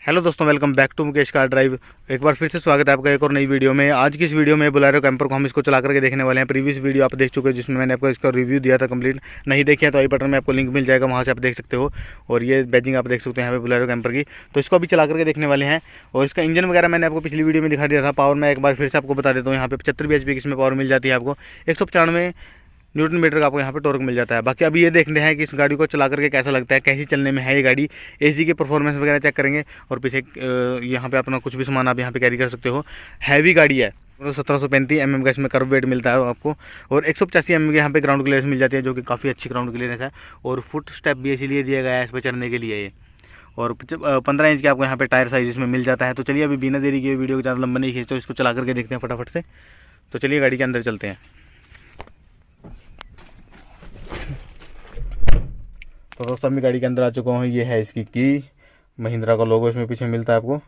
Hello दोस्तों, welcome back to Mukesh car drive. एक बार फिर से स्वागत है आपका एक और नई वीडियो में। आज की इस वीडियो में बोलेरो कैंपर को हम इसको चला करके देखने वाले हैं। प्रीवियस वीडियो आप देख चुके हैं जिसमें मैंने आपको इसका रिव्यू दिया था कंप्लीट। नहीं देखिए तो आई बटन में आपको लिंक मिल जाएगा, वहाँ से आप देख सकते हो। और ये बैजिंग आप देख सकते हैं यहाँ पे बोलेरो कैंपर की। तो इसको अभी चला करके देखने वाले हैं। और इसका इंजन वगैरह मैंने आपको पिछली वीडियो में दिखा दिया था। पावर मैं एक बार फिर से आपको बता देता हूँ। यहाँ पे 75 bhp की इसमें पावर मिल जाती है आपको। 195 न्यूटन मीटर का आपको यहाँ पे टॉर्क मिल जाता है। बाकी अभी ये देखते हैं कि इस गाड़ी को चला करके कैसा लगता है, कैसी चलने में है ये गाड़ी। एसी की परफॉर्मेंस वगैरह चेक करेंगे। और पीछे यहाँ पे अपना कुछ भी सामान आप यहाँ पे कैरी कर सकते हो। हैवी गाड़ी है। 1735 mm का इसमें कर्व वेट मिलता है आपको। और 185 mm के यहाँ पे ग्राउंड क्लियरेंस मिल जाती है, जो कि काफ़ी अच्छी ग्राउंड क्लियरेंस है। और फुट स्टेप भी इसीलिए दिया गया है इस पर चढ़ने के लिए ये। और 15 इंच के आपको यहाँ पे टायर साइज इसमें मिल जाता है। तो चलिए अभी बिना देरी के वीडियो को ज़्यादा लंबा नहीं खींचते, इसको चला करके देखते हैं फटाफट से। तो चलिए गाड़ी के अंदर चलते हैं। तो दोस्तों मैं गाड़ी के अंदर आ चुका हूँ। ये है इसकी की, महिंद्रा का लोगो इसमें पीछे मिलता है आपको।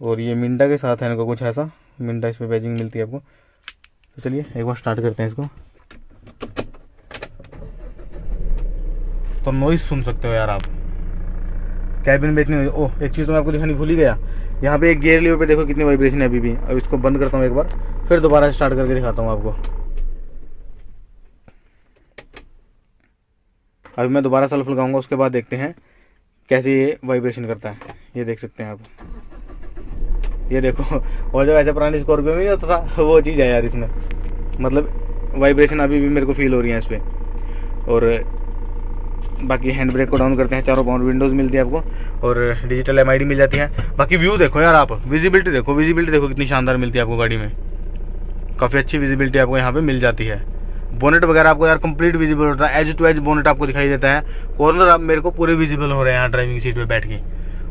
और ये मिंडा के साथ है इनका कुछ ऐसा, मिंडा इसमें बैजिंग मिलती है आपको। तो चलिए एक बार स्टार्ट करते हैं इसको। तो नॉइस सुन सकते हो यार आप। कैबिन में इतनी, ओह एक चीज़ तो मैं आपको दिखानी भूल ही गया। यहाँ पे एक गियर लीवर पे देखो कितनी वाइब्रेशन है अभी भी। अब इसको बंद करता हूँ एक बार, फिर दोबारा स्टार्ट करके दिखाता हूँ आपको। अभी मैं दोबारा सेल्फ लगाऊंगा, उसके बाद देखते हैं कैसे ये वाइब्रेशन करता है। ये देख सकते हैं आप, ये देखो। और जो ऐसे पुरानी स्कॉर्पियो में नहीं होता था, वो चीज़ है यार इसमें। मतलब वाइब्रेशन अभी भी मेरे को फील हो रही है इस पर। और बाकी हैंड ब्रेक को डाउन करते हैं, चारों पावर विंडोज़ मिलती है आपको। और डिजिटल MID मिल जाती है। बाकी व्यू देखो यार आप, विजिबिलिटी देखो कितनी शानदार मिलती है आपको गाड़ी में। काफ़ी अच्छी विजिबिलिटी आपको यहाँ पर मिल जाती है। बोनेट वगैरह आपको यार कंप्लीट विजिबल होता है। एज टू एज बोनेट आपको दिखाई देता है। कॉर्नर आप मेरे को पूरे विजिबल हो रहे हैं यहाँ ड्राइविंग सीट पे बैठ के।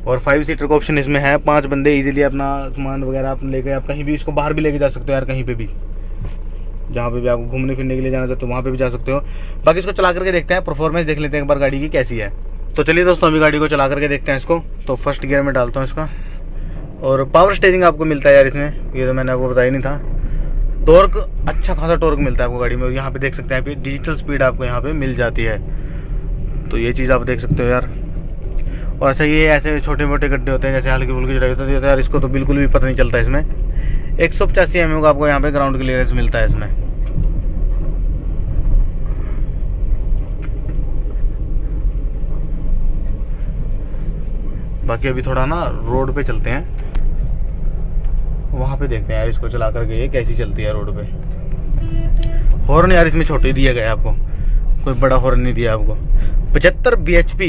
और 5 सीटर का ऑप्शन इसमें है। 5 बंदे इजीली अपना सामान वगैरह आप लेके आप कहीं भी इसको बाहर भी लेके जा सकते हो यार, कहीं पे भी, जहाँ पे भी आपको घूमने फिरने के लिए जाना चाहते हो वहाँ पे भी जा सकते हो। बाकी इसको चला करके देखते हैं, परफॉर्मेंस देख लेते हैं एक बार गाड़ी की कैसी है। तो चलिए दोस्तों अभी गाड़ी को चला करके देखते हैं इसको। तो फर्स्ट गियर में डालता हूँ इसका। और पावर स्टीयरिंग आपको मिलता है यार इसमें, ये तो मैंने आपको बताया नहीं था। टॉर्क अच्छा खासा टॉर्क मिलता है आपको गाड़ी में। और यहाँ पे देख सकते हैं डिजिटल स्पीड आपको यहाँ पे मिल जाती है। तो ये चीज़ आप देख सकते हो यार। और अच्छा ये ऐसे छोटे मोटे गड्ढे होते हैं, जैसे हल्की फुल्की चढ़ाई होती है यार, इसको तो बिल्कुल भी पता नहीं चलता इसमें। 185 mm का आपको यहाँ पे ग्राउंड क्लियरेंस मिलता है इसमें। बाकी अभी थोड़ा ना रोड पे चलते हैं, वहाँ पे देखते हैं यार इसको चला करके ये कैसी चलती है रोड पे। हॉर्न यार इसमें छोटे दिया गया है आपको, कोई बड़ा हॉर्न नहीं दिया आपको। 75 bhp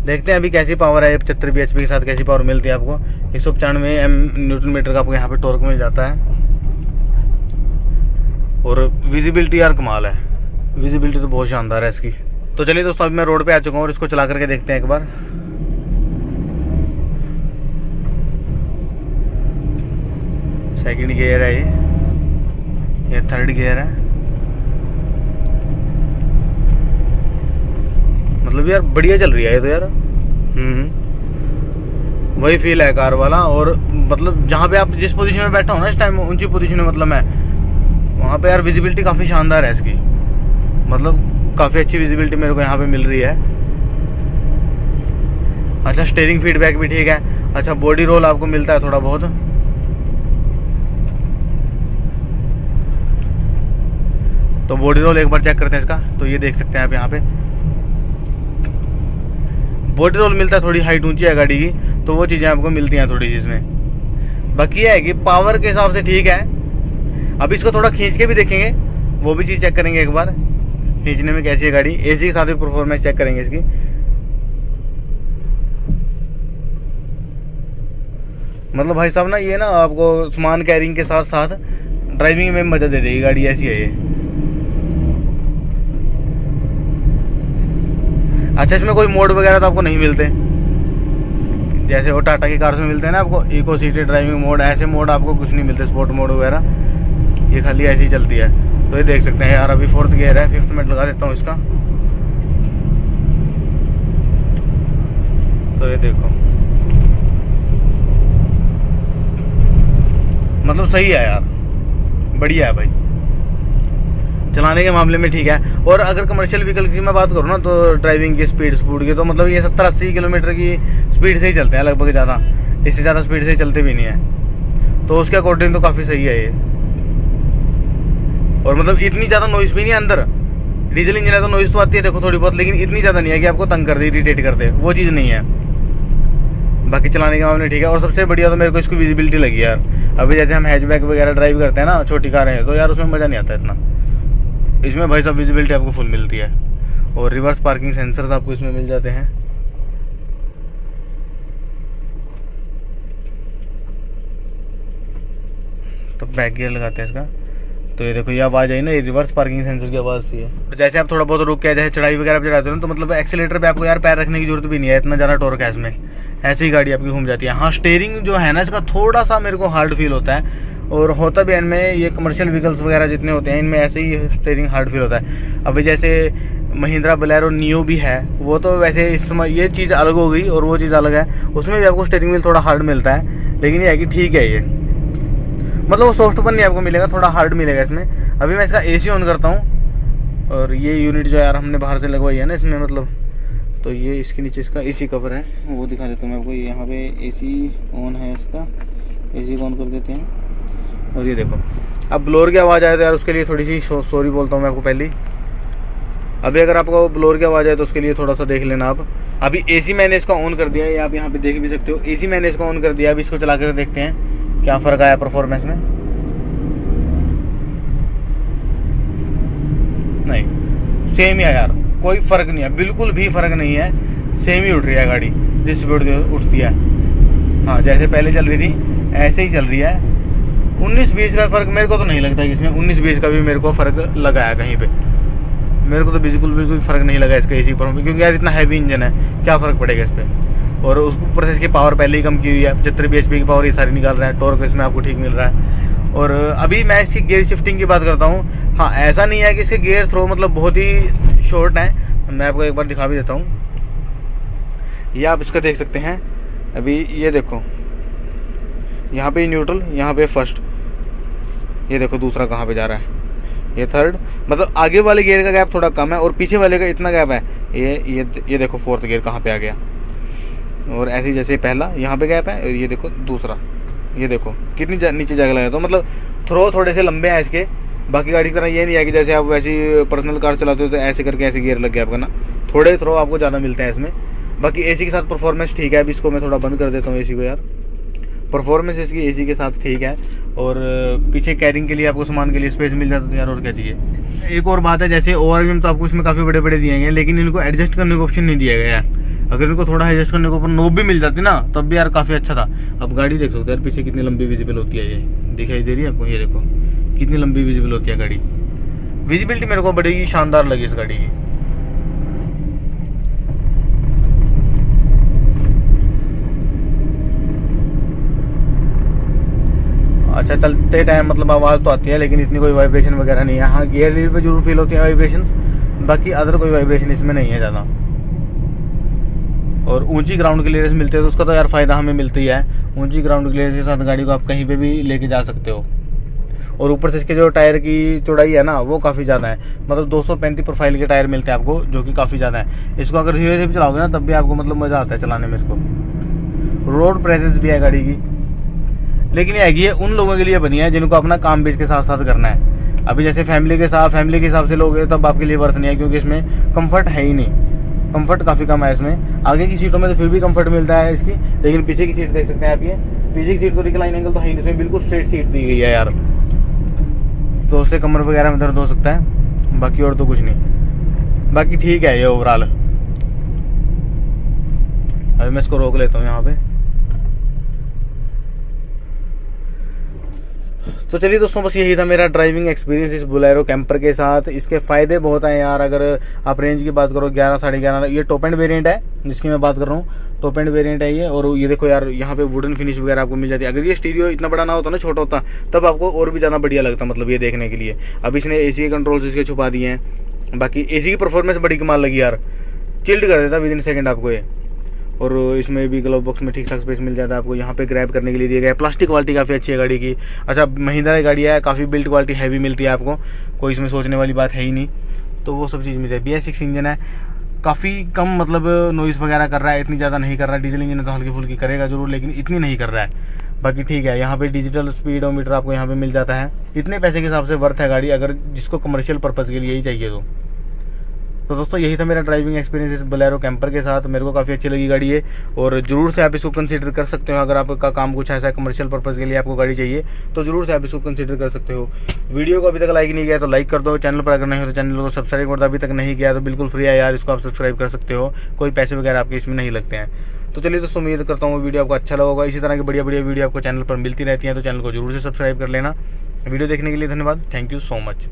देखते हैं अभी कैसी पावर है। 75 bhp के साथ कैसी पावर मिलती है आपको। 195 न्यूटन मीटर का आपको यहाँ पे टॉर्क मिल जाता है। और विजिबिलिटी यार कमाल है, विजिबिलिटी तो बहुत शानदार है इसकी। तो चलिए दोस्तों अभी मैं रोड पे आ चुका हूँ और इसको चला करके देखते हैं एक बार। सेकंड गियर है ये थर्ड गियर है। मतलब यार बढ़िया चल रही है ये तो यार। वही फील है कार वाला। और मतलब जहाँ पे आप जिस पोजीशन में बैठा हो ना इस टाइम, ऊंची पोजीशन में मतलब मैं, वहाँ पे यार विजिबिलिटी काफ़ी शानदार है इसकी। मतलब काफ़ी अच्छी विजिबिलिटी मेरे को यहाँ पे मिल रही है। अच्छा स्टीयरिंग फीडबैक भी ठीक है। अच्छा बॉडी रोल आपको मिलता है थोड़ा बहुत। तो बॉडी रोल एक बार चेक करते हैं इसका। तो ये देख सकते हैं आप यहाँ पे बॉडी रोल मिलता है। थोड़ी हाइट ऊंची है गाड़ी की, तो वो चीज़ें आपको मिलती हैं थोड़ी सी इसमें। बाकी ये है कि पावर के हिसाब से ठीक है। अब इसको थोड़ा खींच के भी देखेंगे, वो भी चीज़ चेक करेंगे एक बार, खींचने में कैसी है गाड़ी। एसी के साथ भी परफॉर्मेंस चेक करेंगे इसकी। मतलब भाई साहब ना ये ना आपको सामान कैरिंग के साथ साथ ड्राइविंग में मजा दे देगी गाड़ी, ऐसी है ये। अच्छा इसमें कोई मोड वगैरह तो आपको नहीं मिलते, जैसे वो टाटा की कार में मिलते हैं ना आपको इको सीटेड ड्राइविंग मोड। ऐसे मोड आपको कुछ नहीं मिलते, स्पोर्ट मोड वगैरह। ये खाली ऐसी चलती है। तो ये देख सकते हैं यार अभी 4th गियर है। 5th मिनट लगा देता हूँ इसका। तो ये देखो मतलब सही है यार, बढ़िया है भाई। चलाने के मामले में ठीक है। और अगर कमर्शियल व्हीकल की मैं बात करूँ ना, तो ड्राइविंग की स्पीड की तो मतलब ये 70-80 किलोमीटर की स्पीड से ही चलते हैं लगभग, ज़्यादा इससे ज़्यादा स्पीड से चलते भी नहीं है। तो उसके अकॉर्डिंग तो काफ़ी सही है ये। और मतलब इतनी ज़्यादा नॉइज़ भी नहीं है अंदर। डीजल इंजन है तो नॉइज़ तो आती है देखो थोड़ी बहुत, लेकिन इतनी ज़्यादा नहीं है कि आपको तंग कर दे, इरिटेट कर दे, वो चीज़ नहीं है। बाकी चलाने के मामले ठीक है। और सबसे बढ़िया तो मेरे को इसकी विजिबिलिटी लगी यार। अभी जैसे हम हैचबैक वगैरह ड्राइव करते हैं ना, छोटी कारें हैं, तो यार उसमें मज़ा नहीं आता इतना। इसमें भाई साहब विजिबिलिटी आपको फुल मिलती है। और रिवर्स पार्किंग सेंसर्स आपको इसमें मिल जाते हैं। तो बैक गियर लगाते हैं इसका, तो ये देखो ये आवाज़ आई ना, ये रिवर्स पार्किंग सेंसर की आवाज़ थी। जैसे आप थोड़ा बहुत रुक के जैसे चढ़ाई वगैरह पे चढ़ाते हो ना, तो मतलब एक्सीलेटर पे आपको यार पैर रखने की जरूरत भी नहीं है, इतना ज़्यादा टॉर्क है इसमें, ऐसे ही गाड़ी आपकी घूम जाती है। हाँ स्टीयरिंग जो है ना इसका थोड़ा सा मेरे को हार्ड फील होता है, और होता भी है इनमें, ये कमर्शियल व्हीकल्स वगैरह जितने होते हैं इनमें ऐसे ही स्टीयरिंग हार्ड फील होता है। अभी जैसे महिंद्रा बोलेरो नियो भी है, वो तो वैसे इस समय ये चीज़ अलग हो गई और वो चीज़ अलग है, उसमें भी आपको स्टीयरिंग व्हील थोड़ा हार्ड मिलता है, लेकिन ये है कि ठीक है, ये मतलब वो सॉफ्टपन नहीं आपको मिलेगा, थोड़ा हार्ड मिलेगा इसमें। अभी मैं इसका एसी ऑन करता हूँ, और ये यूनिट जो यार हमने बाहर से लगवाई है ना इसमें, मतलब तो ये इसके नीचे इसका एसी कवर है, वो दिखा देता हूँ मैं आपको। यहाँ पे एसी ऑन है, इसका एसी ऑन कर देते हैं। और ये देखो अब ब्लोअर की आवाज़ आए तो यार उसके लिए थोड़ी सी सॉरी बोलता हूँ मैं आपको पहले। अभी अगर आपको ब्लोअर की आवाज़ आए तो उसके लिए थोड़ा सा देख लेना आप। अभी एसी मैंने इसका ऑन कर दिया है, आप यहाँ पे देख भी सकते हो, एसी मैंने इसका ऑन कर दिया। अभी इसको चला कर देखते हैं क्या फ़र्क आया परफॉर्मेंस में। नहीं सेम ही है यार, कोई फ़र्क नहीं है, बिल्कुल भी फ़र्क नहीं है, सेम ही उठ रही है गाड़ी जिस स्पीड उठती है। हाँ जैसे पहले चल रही थी ऐसे ही चल रही है। 19-20 का फ़र्क मेरे को तो नहीं लगता कि इसमें 19-20 का भी मेरे को फ़र्क लगा है कहीं पे। मेरे को तो बिल्कुल फ़र्क नहीं लगा इसका एसी पर, क्योंकि यार इतना हैवी इंजन है, क्या फ़र्क पड़ेगा इस पर। और उस ऊपर से इसकी पावर पहले ही कम की हुई है, 75 bhp की पावर ये सारी निकाल रहा है, टॉर्क इसमें आपको ठीक मिल रहा है। और अभी मैं इसकी गियर शिफ्टिंग की बात करता हूँ। हाँ ऐसा नहीं है कि इसके गियर थ्रो मतलब बहुत ही शॉर्ट हैं, मैं आपको एक बार दिखा भी देता हूँ। ये आप इसका देख सकते हैं। अभी ये देखो यहाँ पे न्यूट्रल, यहाँ पे फर्स्ट, ये देखो दूसरा कहाँ पे जा रहा है, ये थर्ड। मतलब आगे वाले गियर का गैप थोड़ा कम है और पीछे वाले का इतना गैप है। ये देखो फोर्थ गियर कहाँ पे आ गया। और ऐसे ही जैसे पहला यहाँ पे गैप है, और ये देखो दूसरा, ये देखो कितनी नीचे जगह लगा। तो मतलब थ्रो थोड़े से लंबे हैं इसके। बाकी गाड़ी की तरह ये नहीं है कि जैसे आप वैसी पर्सनल कार चलाते हो तो ऐसे करके ऐसे गियर लग गया आपका ना, थोड़े थ्रो आपको ज़्यादा मिलते हैं इसमें। बाकी एसी के साथ परफॉर्मेंस ठीक है। अभी इसको मैं थोड़ा बंद कर देता हूँ एसी को यार, परफॉर्मेंस इसकी एसी के साथ ठीक है। और पीछे कैरिंग के लिए आपको सामान के लिए स्पेस मिल जाता है यार, और क्या चाहिए। एक और बात है, जैसे ओवरव्यू तो आपको इसमें काफ़ी बड़े बड़े दिए गए, लेकिन इनको एडजस्ट करने का ऑप्शन नहीं दिया गया है। अगर इनको थोड़ा एडजस्ट करने के ऊपर नोब भी मिल जाती ना तब भी यार काफ़ी अच्छा था। अब गाड़ी देख सकते हो यार पीछे कितनी लंबी विजिबल होती है, ये दिखाई दे रही है आपको, ये देखो कितनी लंबी विजिबल होती है गाड़ी। विजिबिलिटी मेरे को बड़ी शानदार लगी इस गाड़ी की। अच्छा चलते टाइम मतलब आवाज़ तो आती है, लेकिन इतनी कोई वाइब्रेशन वगैरह नहीं है। हाँ गियर लीड पे जरूर फील होती है वाइब्रेशन, बाकी अदर कोई वाइब्रेशन इसमें नहीं है ज़्यादा। और ऊंची ग्राउंड क्लियरेंस मिलती है तो उसका तो यार फ़ायदा हमें मिलती है। ऊंची ग्राउंड क्लियरेंस के साथ गाड़ी को आप कहीं पे भी लेके जा सकते हो। और ऊपर से इसके जो टायर की चौड़ाई है ना वो काफ़ी ज़्यादा है, मतलब 235 प्रोफाइल के टायर मिलते हैं आपको, जो कि काफ़ी ज़्यादा है। इसको अगर धीरे से भी चलाओगे ना तब भी आपको मतलब मज़ा आता है चलाने में इसको। रोड प्रेजेंस भी है गाड़ी की, लेकिन ये है कि ये उन लोगों के लिए बनी है जिनको अपना काम भी इसके साथ साथ करना है। अभी जैसे फैमिली के हिसाब से लोगे तब आपके लिए वर्थ नहीं है, क्योंकि इसमें कंफर्ट है ही नहीं, कंफर्ट काफ़ी कम है इसमें। आगे की सीटों में तो फिर भी कंफर्ट मिलता है इसकी, लेकिन पीछे की सीट देख सकते हैं आप, ये पीछे की सीट तो रिक्लाइन एंगल तो है ही नहीं, इसमें बिल्कुल स्ट्रेट सीट दी गई है यार, तो उससे कमर वगैरह में दर्द हो सकता है, बाकी और तो कुछ नहीं। बाकी ठीक है ये ओवरऑल। अभी मैं इसको रोक लेता हूँ यहाँ पे। तो चलिए दोस्तों, बस यही था मेरा ड्राइविंग एक्सपीरियंस इस बोलेरो कैंपर के साथ। इसके फ़ायदे बहुत हैं यार। अगर आप रेंज की बात करो 11 साढ़े 11, ये टॉप एंड वेरिएंट है जिसकी मैं बात कर रहा हूँ, टॉप एंड वेरिएंट है ये। और ये देखो यार यहाँ पे वुडन फिनिश वगैरह आपको मिल जाती है। अगर ये स्टीरियो इतना बड़ा ना होता ना, छोटा होता, तब आपको और भी ज़्यादा बढ़िया लगता मतलब ये देखने के लिए। अब इसने एसी के कंट्रोल्स इसके छुपा दिए हैं। बाकी एसी की परफॉर्मेंस बड़ी कमाल लगी यार, चिल्ड कर देता विद इन सेकेंड आपको ये। और इसमें भी ग्लव बॉक्स में ठीक ठाक स्पेस मिल जाता है आपको। यहाँ पे ग्रैब करने के लिए दिया गया है। प्लास्टिक क्वालिटी काफ़ी अच्छी है गाड़ी की। अच्छा, महिंद्रा की गाड़ी है, काफ़ी बिल्ड क्वालिटी हैवी मिलती है आपको, कोई इसमें सोचने वाली बात है ही नहीं। तो वो सब चीज़ मिल जाए। BS6 इंजन है, काफ़ी कम मतलब नॉइज़ वगैरह कर रहा है, इतनी ज़्यादा नहीं कर रहा है। डीजल इंजन तो हल्की फुल्की करेगा जरूर, लेकिन इतनी नहीं कर रहा है। बाकी ठीक है। यहाँ पे डिजिटल स्पीडोमीटर आपको यहाँ पे मिल जाता है। इतने पैसे के हिसाब से वर्थ है गाड़ी, अगर जिसको कमर्शियल पर्पज़ के लिए ही चाहिए तो दोस्तों यही था मेरा ड्राइविंग एक्सपीरियंस इस बोलेरो कैंपर के साथ। मेरे को काफ़ी अच्छी लगी गाड़ी है, और ज़रूर से आप इसको कंसीडर कर सकते हो। अगर आपका काम कुछ ऐसा कमर्शियल पर्पज़ के लिए आपको गाड़ी चाहिए तो ज़रूर से आप इसको कंसीडर कर सकते हो। वीडियो को अभी तक लाइक नहीं किया तो लाइक कर दो। चैनल पर अगर नहीं हो तो चैनल को सब्सक्राइब कर दो। अभी तक नहीं किया तो बिल्कुल फ्री है यार, इसको आप सब्सक्राइब कर सकते हो। कोई पैसे वगैरह आपके इसमें नहीं लगते हैं। तो चलिए दोस्तों, उम्मीद करता हूँ वीडियो आपको अच्छा लगा होगा। इसी तरह की बढ़िया बढ़िया वीडियो आपको चैनल पर मिलती रहती है, तो चैनल को जरूर से सब्सक्राइब कर लेना। वीडियो देखने के लिए धन्यवाद। Thank you so much.